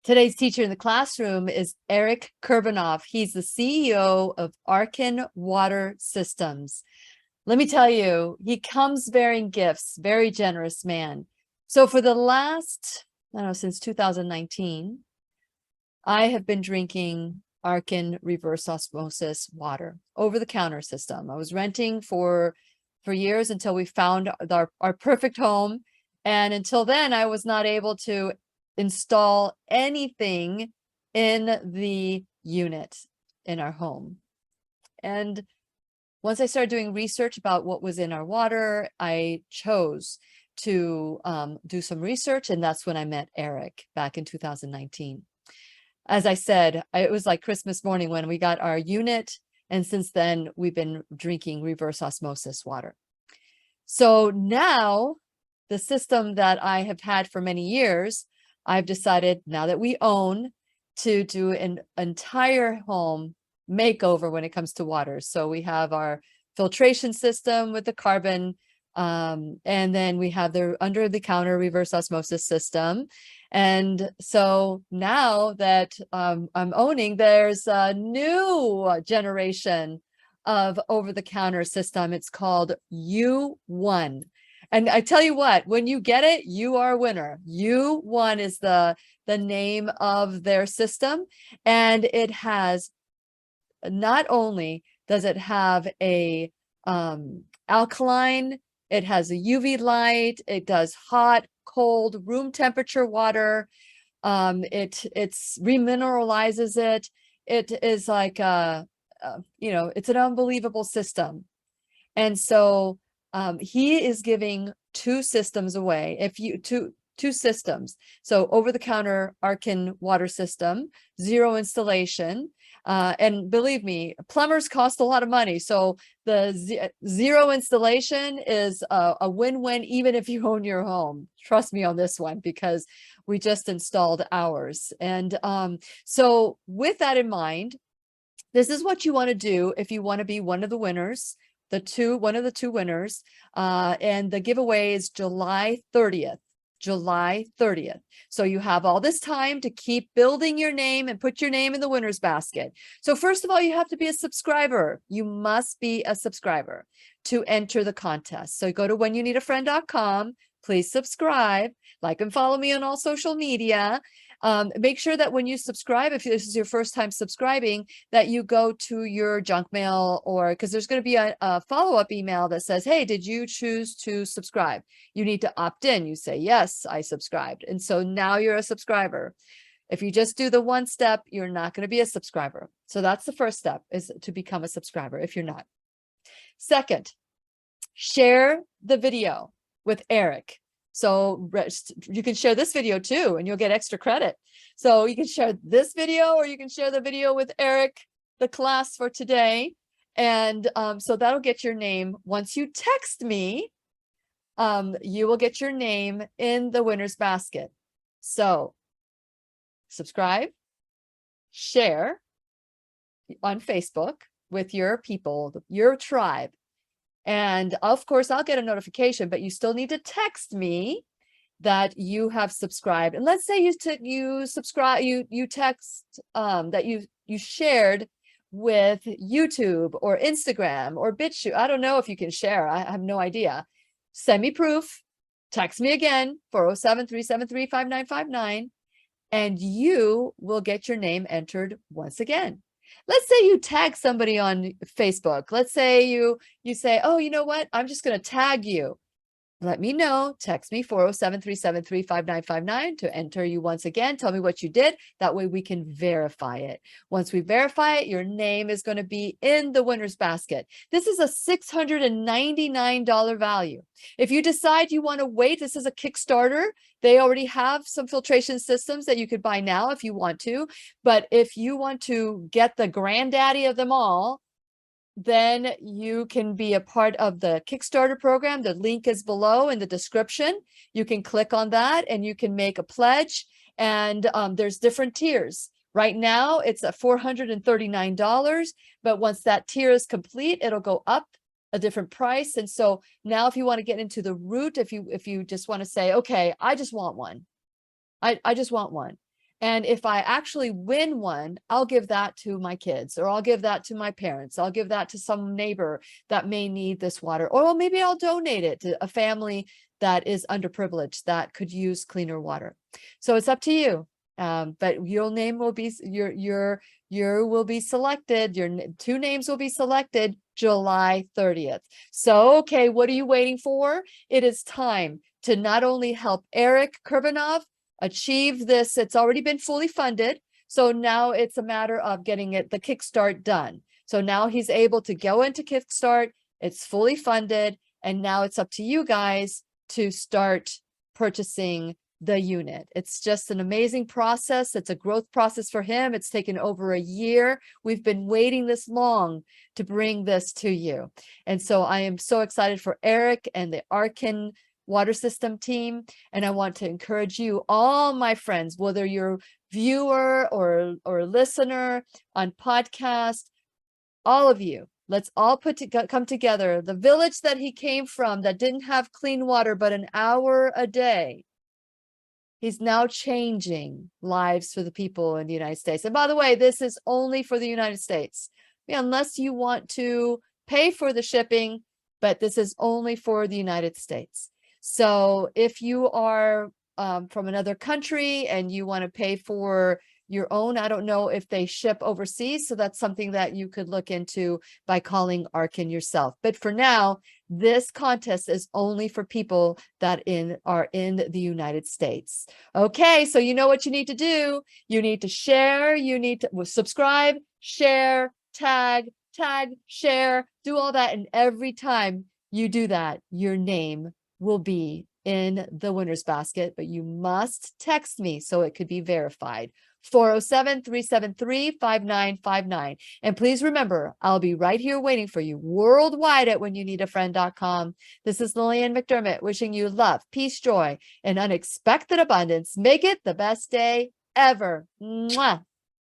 Today's teacher in the classroom is Eric Kurbanov. He's the CEO of RKIN Water Systems. Let me tell you, he comes bearing gifts, very generous man. So for the last, I don't know, since 2019, I have been drinking RKIN reverse osmosis water, over-the-counter system. I was renting for years until we found our perfect home. And until then, I was not able to install anything in the unit in our home. And once I started doing research about what was in our water, I chose to do some research, and that's when I met Eric back in 2019. As I said, it was like Christmas morning when we got our unit, and since then we've been drinking reverse osmosis water. So now the system that I have had for many years, I've decided now that we own to do an entire home makeover when it comes to water. So we have our filtration system with the carbon, and then we have the under the counter reverse osmosis system. And so now that I'm owning, there's a new generation of over the counter system. It's called U1. And I tell you what, when you get it, you are a winner. U1 is the name of their system. And it has, not only does it have a alkaline, it has a UV light, it does hot, cold, room temperature water. It's remineralizes it. It is like it's an unbelievable system. And so he is giving two systems away. If you two systems, so over-the-counter RKIN water system, zero installation, and believe me, plumbers cost a lot of money. So the zero installation is a win-win, even if you own your home. Trust me on this one, because we just installed ours. And so with that in mind, this is what you want to do if you want to be one of the winners. One of the two winners, and the giveaway is July 30th. July 30th. So you have all this time to keep building your name and put your name in the winner's basket. So first of all, you have to be a subscriber. You must be a subscriber to enter the contest. So go to whenyounneedafriend.com. Please subscribe, like and follow me on all social media. Make sure that when you subscribe, if this is your first time subscribing, that you go to your junk mail, or because there's going to be a follow-up email that says, hey, did you choose to subscribe? You need to opt in. You say, yes, I subscribed. And so now you're a subscriber. If you just do the one step, you're not going to be a subscriber. So that's the first step, is to become a subscriber if you're not. Second, share the video with Eric. So you can share this video too, and you'll get extra credit. So you can share this video, or you can share the video with Eric, the class for today. And so that'll get your name. Once you text me, you will get your name in the winner's basket. So subscribe, share on Facebook with your people, your tribe. And of course, I'll get a notification, but you still need to text me that you have subscribed. And let's say you subscribe, you text that you shared with YouTube or Instagram or BitChute. I don't know if you can share. I have no idea. Send me proof. Text me again, 407-373-5959, and you will get your name entered once again. Let's say you tag somebody on Facebook. Let's say you say, oh, you know what? I'm just going to tag you. Let me know. Text me 407-373-5959 to enter you once again. Tell me what you did. That way we can verify it. Once we verify it, your name is going to be in the winner's basket. This is a $699 value. If you decide you want to wait, this is a Kickstarter. They already have some filtration systems that you could buy now if you want to. But if you want to get the granddaddy of them all, then you can be a part of the Kickstarter program. The link is below in the description. You can click on that and you can make a pledge. And there's different tiers. Right now, it's at $439. But once that tier is complete, it'll go up a different price. And so now if you want to get into the root, if you just want to say, okay, I just want one. I just want one. And if I actually win one, I'll give that to my kids, or I'll give that to my parents. I'll give that to some neighbor that may need this water, or maybe I'll donate it to a family that is underprivileged that could use cleaner water. So it's up to you. But your name will be your will be selected. Your two names will be selected July 30th. So, okay, what are you waiting for? It is time to not only help Eric Kurbanov achieve this. It's already been fully funded. So now it's a matter of getting the Kickstart done. So now he's able to go into Kickstart. It's fully funded. And now it's up to you guys to start purchasing the unit. It's just an amazing process. It's a growth process for him. It's taken over a year. We've been waiting this long to bring this to you. And so I am so excited for Eric and the RKIN water system team. And I want to encourage you, all my friends, whether you're viewer or listener on podcast, all of you, let's all come together. The village that he came from that didn't have clean water but an hour a day, he's now changing lives for the people in the United States. And by the way, this is only for the United States. Unless you want to pay for the shipping, but this is only for the United States. So if you are from another country and you want to pay for your own, I don't know if they ship overseas. So that's something that you could look into by calling RKIN yourself. But for now, this contest is only for people that are in the United States. Okay, so you know what you need to do. You need to share, you need to subscribe, share, tag, share, do all that. And every time you do that, your name will be in the winner's basket, but you must text me so it could be verified. 407-373-5959. And please remember, I'll be right here waiting for you worldwide at whenyounneedafriend.com. This is Lillian McDermott wishing you love, peace, joy, and unexpected abundance. Make it the best day ever. Mwah.